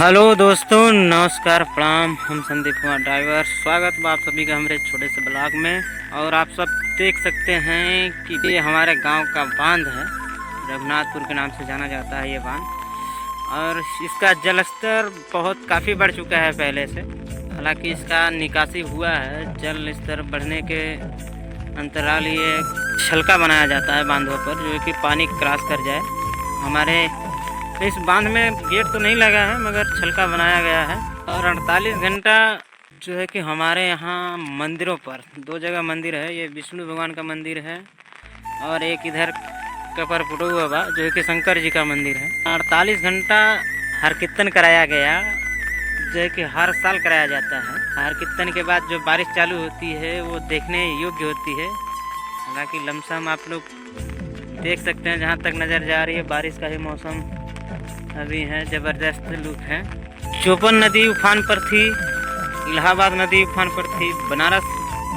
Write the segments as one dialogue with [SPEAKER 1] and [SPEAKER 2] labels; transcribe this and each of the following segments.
[SPEAKER 1] Hello दोस्तों, नमस्कार, प्रणाम। हम संदीप कुमार ड्राइवर, स्वागत बा आप सभी का हमारे छोटे से ब्लॉग में। और आप सब देख सकते हैं कि ये हमारे गांव का बांध है, रघुनाथपुर के नाम से जाना जाता है ये बांध। और इसका जल स्तर बहुत काफ़ी बढ़ चुका है पहले से। हालांकि इसका निकासी हुआ है, जल स्तर बढ़ने के अंतराल ये छलका बनाया जाता है बांधों पर, जो कि पानी क्रॉस कर जाए। हमारे इस बांध में गेट तो नहीं लगा है, मगर छलका बनाया गया है। और 48 घंटा जो है कि हमारे यहाँ मंदिरों पर दो जगह मंदिर है। ये विष्णु भगवान का मंदिर है और एक इधर कपर पुटुआ बा जो है कि शंकर जी का मंदिर है। 48 घंटा हर कीर्तन कराया गया, जो है कि हर साल कराया जाता है। हर कीर्तन के बाद जो बारिश चालू होती है वो देखने योग्य होती है। हालांकि लमसम आप लोग देख सकते हैं, जहाँ तक नज़र जा रही है बारिश का ही मौसम अभी है, ज़बरदस्त लुक है। चोपन नदी उफान पर थी, इलाहाबाद नदी उफान पर थी, बनारस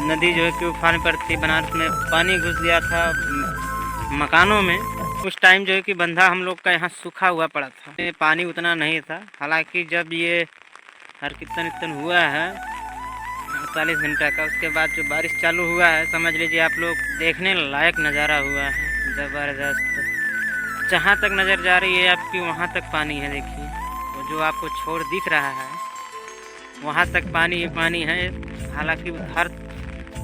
[SPEAKER 1] नदी जो है कि उफान पर थी। बनारस में पानी घुस गया था मकानों में। उस टाइम जो है कि बंधा हम लोग का यहाँ सूखा हुआ पड़ा था, पानी उतना नहीं था। हालांकि जब ये हर कीर्तन हुआ है 48 घंटा का, उसके बाद जो बारिश चालू हुआ है, समझ लीजिए आप लोग देखने लायक नज़ारा हुआ है, ज़बरदस्त। जहाँ तक नज़र जा रही है आपकी वहाँ तक पानी है। देखिए वो जो आपको छोर दिख रहा है वहाँ तक पानी ही पानी है। हालांकि हर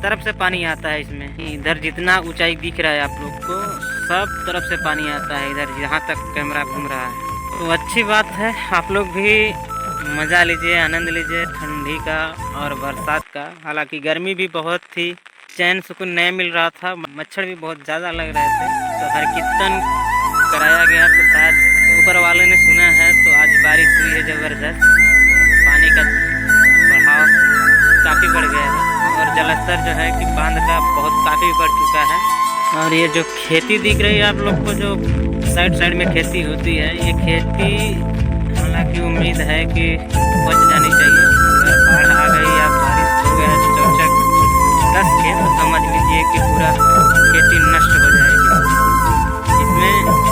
[SPEAKER 1] तरफ से पानी आता है इसमें। इधर जितना ऊंचाई दिख रहा है आप लोग को, सब तरफ से पानी आता है इधर, जहाँ तक कैमरा घूम रहा है। तो अच्छी बात है, आप लोग भी मज़ा लीजिए, आनंद लीजिए ठंडी का और बरसात का। हालांकि गर्मी भी बहुत थी, चैन सुकून नहीं मिल रहा था, मच्छर भी बहुत ज़्यादा लग रहे थे। तो हर कीर्तन कराया गया, तो शायद ऊपर वाले ने सुना है। तो आज बारिश हुई है ज़बरदस्त, पानी का बहाव काफ़ी बढ़ गया है और जलस्तर जो है कि बांध का बहुत काफ़ी बढ़ चुका है। और ये जो खेती दिख रही है आप लोग को, जो साइड में खेती होती है, ये खेती हालांकि उम्मीद है कि बच जानी चाहिए।